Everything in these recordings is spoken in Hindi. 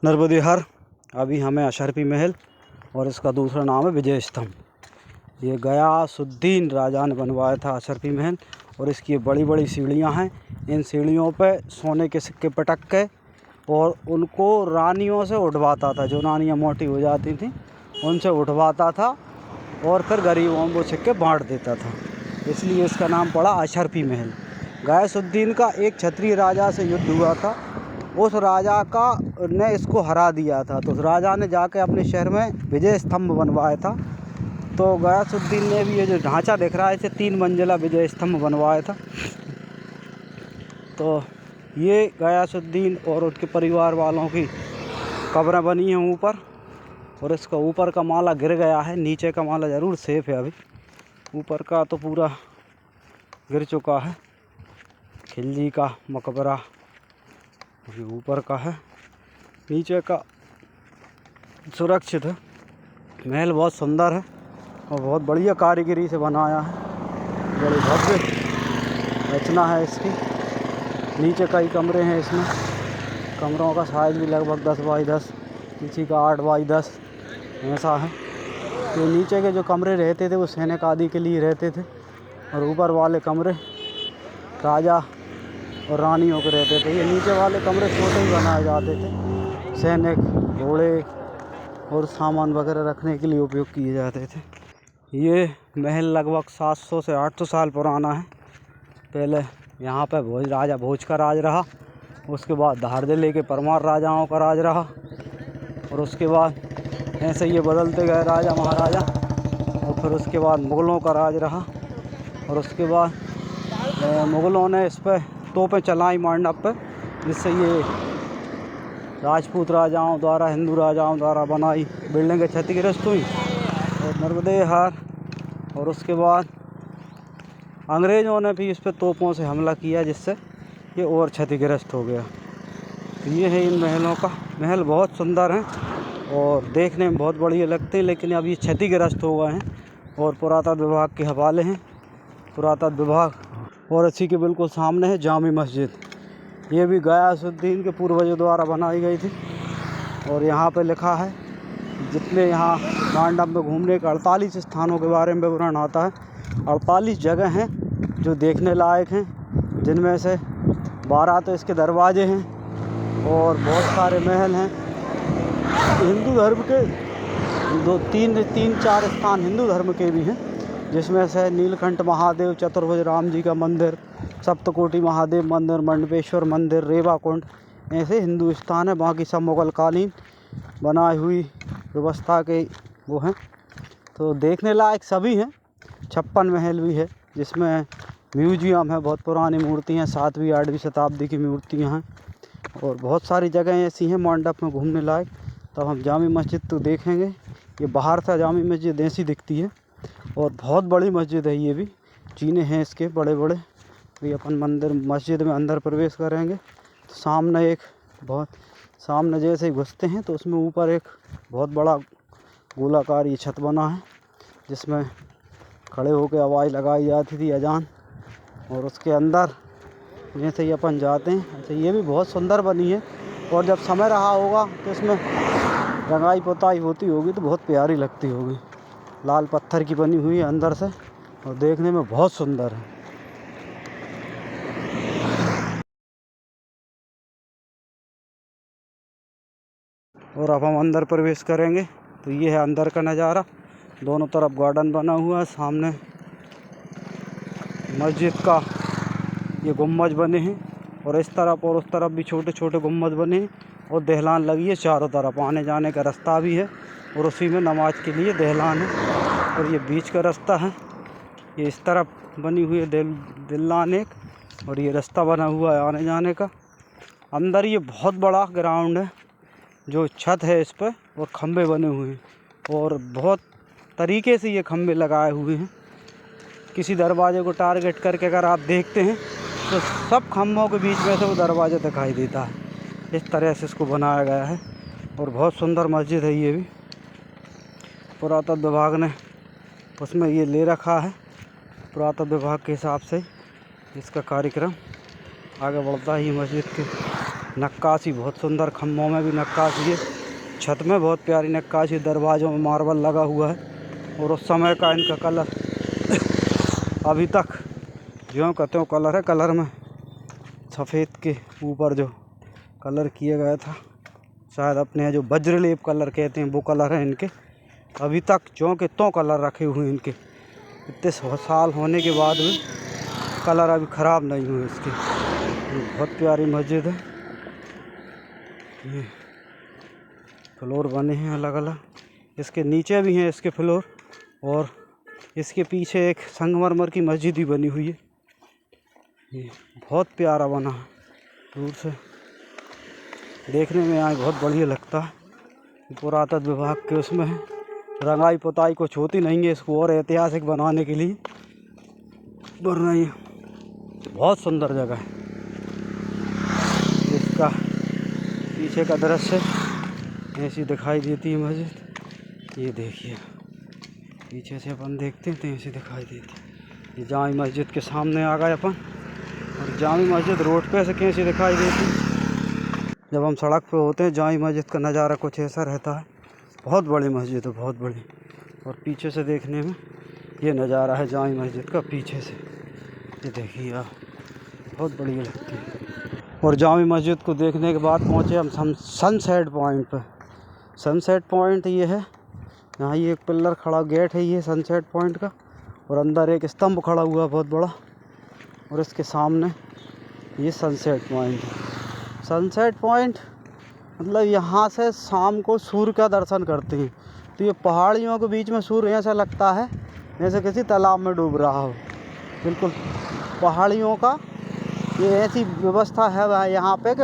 नर्मदेहर। अभी हमें अशरफी महल और इसका दूसरा नाम है विजय स्तंभ। ये गयासुद्दीन राजा ने बनवाया था अशरफी महल। और इसकी बड़ी बड़ी सीढ़ियाँ हैं। इन सीढ़ियों पे सोने के सिक्के पटक के और उनको रानियों से उठवाता था। जो रानियाँ मोटी हो जाती थीं उनसे उठवाता था और फिर गरीबों को सिक्के बांट देता था। इसलिए इसका नाम पड़ा अशरफी महल। गयासुद्दीन का एक क्षत्रिय राजा से युद्ध हुआ था। उस राजा का ने इसको हरा दिया था, तो उस राजा ने जाके अपने शहर में विजय स्तंभ बनवाया था। तो गयासुद्दीन ने भी ये जो ढांचा दिख रहा है इसे 3 मंजिला विजय स्तंभ बनवाया था। तो ये गयासुद्दीन और उनके परिवार वालों की कब्रें बनी हैं ऊपर। और इसका ऊपर का माला गिर गया है, नीचे का माला ज़रूर सेफ है। अभी ऊपर का तो पूरा गिर चुका है। खिलजी का मकबरा ये ऊपर का है, नीचे का सुरक्षित है। महल बहुत सुंदर है और बहुत बढ़िया कारीगरी से बनाया है। बड़ी भव्य रचना है इसकी। नीचे कई कमरे हैं इसमें। कमरों का साइज भी लगभग 10 बाई 10, किसी का 8 बाई 10 ऐसा है। तो नीचे के जो कमरे रहते थे वो सैनिक आदि के लिए रहते थे और ऊपर वाले कमरे राजा और रानियों के रहते थे। ये नीचे वाले कमरे छोटे ही बनाए जाते थे। सैनिक, घोड़े और सामान वगैरह रखने के लिए उपयोग किए जाते थे। ये महल लगभग 700 से 800 साल पुराना है। पहले यहाँ पर राजा भोज का राज रहा। उसके बाद धार जिले के परमार राजाओं का राज रहा। और उसके बाद ऐसे ये बदलते गए राजा महाराजा। और फिर उसके बाद मुग़लों का राज रहा। और उसके बाद मुग़लों ने इस पर तोपें चलाई मंडप पर, जिससे ये राजपूत राजाओं द्वारा, हिंदू राजाओं द्वारा बनाई बिल्डिंगें क्षतिग्रस्त हुई और नर्मदेहर। और उसके बाद अंग्रेज़ों ने भी इस पर तोपों से हमला किया, जिससे ये और क्षतिग्रस्त हो गया। तो ये है इन महलों का। महल बहुत सुंदर हैं और देखने में बहुत बढ़िया लगते हैं, लेकिन अब ये क्षतिग्रस्त हो गए हैं और पुरातत्व विभाग के हवाले हैं। पुरातत्व विभाग। और इसी के बिल्कुल सामने है जामी मस्जिद। ये भी गयासुद्दीन के पूर्वजों द्वारा बनाई गई थी। और यहाँ पे लिखा है, जितने यहाँ मंडप में घूमने के 48 स्थानों के बारे में विवरण आता है। 48 जगह हैं जो देखने लायक हैं, जिनमें से 12 तो इसके दरवाजे हैं और बहुत सारे महल हैं। हिंदू धर्म के 3-4 स्थान हिंदू धर्म के भी हैं, जिसमें से नीलकंठ महादेव, चतुर्भुज राम जी का मंदिर, सप्तकोटि महादेव मंदिर, मंडपेश्वर मंदिर, रेवा कुंड, ऐसे हिंदू स्थान है। बाकी सब मुग़ल कालीन बनाई हुई व्यवस्था के वो हैं। तो देखने लायक सभी हैं। 56 महल भी है, जिसमें म्यूजियम है, बहुत पुरानी मूर्तियाँ, 7वीं 8वीं शताब्दी की मूर्तियाँ हैं। और बहुत सारी जगह ऐसी हैं मंडप में घूमने लायक। तब हम जामी मस्जिद तो देखेंगे। ये बाहर से जामी मस्जिद ऐसी दिखती है और बहुत बड़ी मस्जिद है। ये भी जीने हैं इसके बड़े बड़े। भी अपन मंदिर मस्जिद में अंदर प्रवेश करेंगे तो सामने एक बहुत सामने जैसे ही घुसते हैं तो उसमें ऊपर एक बहुत बड़ा गोलाकार ये छत बना है, जिसमें खड़े होकर आवाज़ लगाई जाती थी, अजान। और उसके अंदर जैसे ही अपन जाते हैं, अच्छा ये भी बहुत सुंदर बनी है। और जब समय रहा होगा तो इसमें रंगाई पुताई होती होगी तो बहुत प्यारी लगती होगी। लाल पत्थर की बनी हुई है अंदर से और देखने में बहुत सुंदर है। और अब हम अंदर प्रवेश करेंगे तो ये है अंदर का नज़ारा। दोनों तरफ गार्डन बना हुआ है। सामने मस्जिद का ये गुम्बज बने हैं और इस तरफ और उस तरफ भी छोटे छोटे गुम्बज बने हैं और दहलान लगी है चारों तरफ। आने जाने का रास्ता भी है और उसी में नमाज के लिए दहलान है। और ये बीच का रास्ता है। ये इस तरफ बनी हुई है दहलान एक, और ये रास्ता बना हुआ है आने जाने का। अंदर ये बहुत बड़ा ग्राउंड है, जो छत है इस पर और खंबे बने हुए हैं और बहुत तरीके से ये खंबे लगाए हुए हैं। किसी दरवाजे को टारगेट करके अगर आप देखते हैं तो सब खंभों के बीच में से वो दरवाज़ा दिखाई देता है। इस तरह से इसको बनाया गया है और बहुत सुंदर मस्जिद है। ये भी पुरातत्व विभाग ने उसमें ये ले रखा है। पुरातत्व विभाग के हिसाब से इसका कार्यक्रम आगे बढ़ता है। ये मस्जिद के नक्काशी बहुत सुंदर, खम्भों में भी नक्काशी है, छत में बहुत प्यारी नक्काशी, दरवाज़ों में मार्बल लगा हुआ है। और उस समय का इनका कलर अभी तक ज्यों का त्यों कलर है। कलर में सफ़ेद के ऊपर जो कलर किया गया था, शायद अपने जो वज्रलेप कलर कहते हैं वो कलर है इनके। अभी तक ज्यों के त्यों कलर रखे हुए हैं इनके, इतने साल होने के बाद भी कलर अभी ख़राब नहीं हुए इसके। ये बहुत प्यारी मस्जिद है। ये फ्लोर बने हैं अलग अलग, इसके नीचे भी हैं इसके फ्लोर, और इसके पीछे एक संगमरमर की मस्जिद भी बनी हुई है। ये बहुत प्यारा बना है, दूर से देखने में यहाँ बहुत बढ़िया लगता है। पुरातत्व विभाग के उसमें है, रंगाई पुताई कुछ होती नहीं है इसको और ऐतिहासिक बनाने के लिए, वरना ये बहुत सुंदर जगह है। इसका पीछे का दृश्य ऐसी दिखाई देती है मस्जिद। ये देखिए पीछे से अपन देखते हैं तो ऐसी दिखाई देती है। ये जामी मस्जिद के सामने आ गए अपन, और जामी मस्जिद रोड पे से कैसी दिखाई देती है। जब हम सड़क पे होते हैं जामी मस्जिद का नज़ारा कुछ ऐसा रहता है। बहुत बड़ी मस्जिद है, बहुत बड़ी, और पीछे से देखने में ये नज़ारा है जामी मस्जिद का पीछे से। ये देखिए आप, बहुत बढ़िया लगती है। और जामी मस्जिद को देखने के बाद पहुँचे हम सनसेट पॉइंट पर। सनसेट पॉइंट ये है, यहाँ ये एक पिलर खड़ा, गेट है ये सनसेट पॉइंट का, और अंदर एक स्तंभ खड़ा हुआ बहुत बड़ा, और इसके सामने ये सनसेट पॉइंट है। सनसेट पॉइंट मतलब यहाँ से शाम को सूर्य का दर्शन करते हैं तो ये पहाड़ियों के बीच में सूर्य ऐसा लगता है जैसे किसी तालाब में डूब रहा हो। बिल्कुल पहाड़ियों का ये ऐसी व्यवस्था है यहाँ पे कि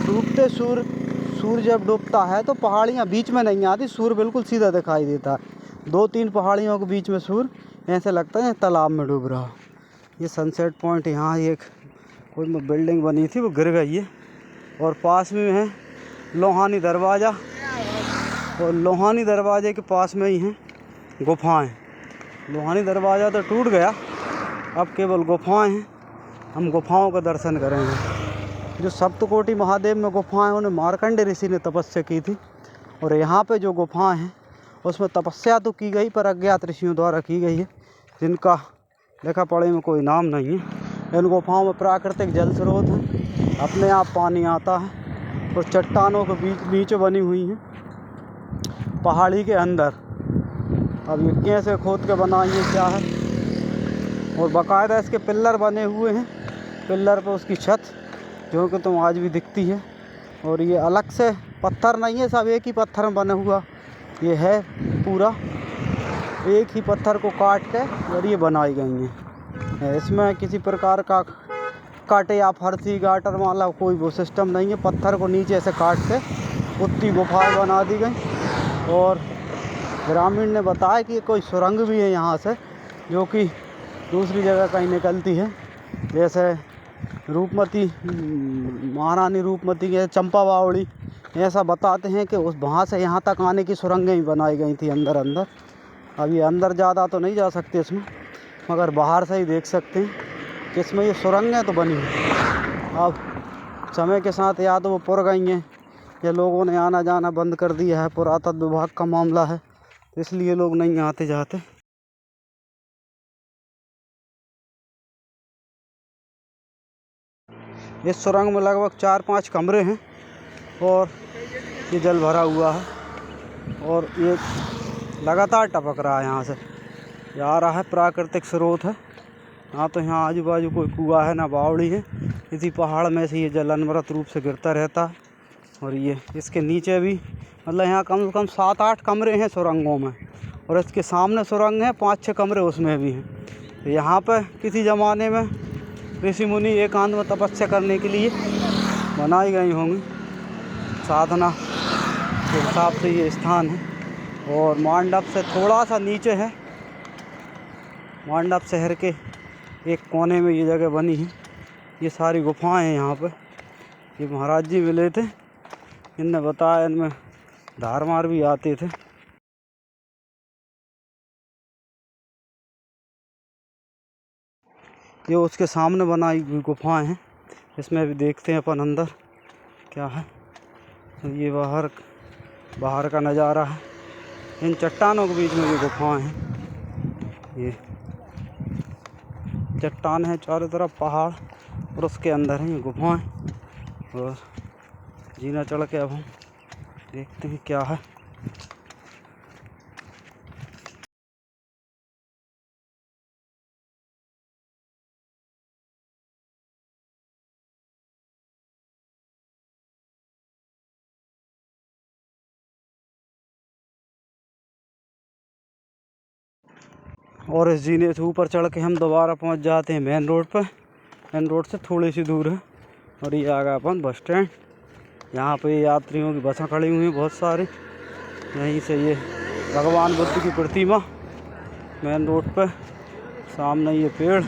डूबते सूर्य जब डूबता है तो पहाड़ियाँ बीच में नहीं आती, सूर्य बिल्कुल सीधा दिखाई देता है। 2-3 पहाड़ियों के बीच में सूर्य ऐसे लगता है तालाब में डूब रहा। ये सनसेट पॉइंट, यहाँ एक कोई बिल्डिंग बनी थी वो गिर गई है, और पास में है लोहानी दरवाज़ा, और लोहानी दरवाजे के पास में ही हैं गुफाएं। लोहानी दरवाज़ा तो टूट गया, अब केवल गुफाएं हैं। हम गुफाओं का दर्शन करेंगे। जो सप्तकोटि महादेव में गुफाएं उन्हें मार्कंडे ऋषि ने तपस्या की थी, और यहाँ पे जो गुफाएं हैं उसमें तपस्या तो की गई पर अज्ञात ऋषियों द्वारा की गई है, जिनका लिखा पढ़े में कोई नाम नहीं है। इन गुफाओं में प्राकृतिक जल स्रोत है, अपने आप पानी आता है, और चट्टानों के बीच बनी हुई हैं पहाड़ी के अंदर। अब ये कैसे खोद के बनाई है क्या है, और बाकायदा इसके पिल्लर बने हुए हैं, पिल्लर पर उसकी छत जो कि तुम आज भी दिखती है। और ये अलग से पत्थर नहीं है, सब एक ही पत्थर में बना हुआ ये है, पूरा एक ही पत्थर को काट के और ये बनाई गई हैं। इसमें किसी प्रकार का काटे या फर्सी गाटर वाला कोई वो सिस्टम नहीं है, पत्थर को नीचे से काट के उतनी गुफाएं बना दी गई। और ग्रामीण ने बताया कि कोई सुरंग भी है यहाँ से, जो कि दूसरी जगह कहीं निकलती है, जैसे रूपमती, महारानी रूपमती के चंपा बावड़ी, ऐसा बताते हैं कि उस वहाँ से यहाँ तक आने की सुरंगें ही बनाई गई थी अंदर। अब ये अंदर ज़्यादा तो नहीं जा सकते इसमें, मगर बाहर से ही देख सकते हैं कि इसमें ये सुरंगें तो बनी हैं। अब समय के साथ या तो वो पुर गई हैं या लोगों ने आना जाना बंद कर दिया है, पुरातत्व विभाग का मामला है, इसलिए लोग नहीं आते जाते। इस सुरंग में लगभग 4-5 कमरे हैं, और ये जल भरा हुआ है, और ये लगातार टपक रहा है। यहाँ से ये आ रहा है, प्राकृतिक स्रोत है। हाँ, तो यहाँ आजू बाजू कोई कुआं है ना बावड़ी है, इसी पहाड़ में से ये जल अनवरत रूप से गिरता रहता है। और ये इसके नीचे भी मतलब यहाँ कम से कम 7-8 कमरे हैं सुरंगों में, और इसके सामने सुरंग है 5-6 कमरे उसमें भी हैं। तो यहाँ पर किसी ज़माने में ऋषि मुनि एकांत में तपस्या करने के लिए बनाई गई होंगी, साधना के हिसाब से ये स्थान है। और मांडव से थोड़ा सा नीचे है, मांडव शहर के एक कोने में ये जगह बनी है। ये सारी गुफाएं हैं यहाँ पर। ये महाराज जी मिले थे, इनने बताया इनमें धारमार भी आते थे। ये उसके सामने बनाई हुई गुफाएं हैं, इसमें भी देखते हैं अपन अंदर। क्या है। तो ये बाहर का नज़ारा है। इन चट्टानों के बीच में भी गुफाएं हैं। ये चट्टान है, चारों तरफ पहाड़, और उसके अंदर है ये गुफाएं। और जीना चढ़ के अब हम देखते हैं क्या है। और इस जीने से ऊपर चढ़ के हम दोबारा पहुंच जाते हैं मेन रोड पर। मेन रोड से थोड़ी सी दूर है और ये आ गया अपन बस स्टैंड। यहाँ पे यात्रियों की बसें खड़ी हुई हैं बहुत सारी। यहीं से ये भगवान बुद्ध की प्रतिमा मेन रोड पर, सामने ये पेड़।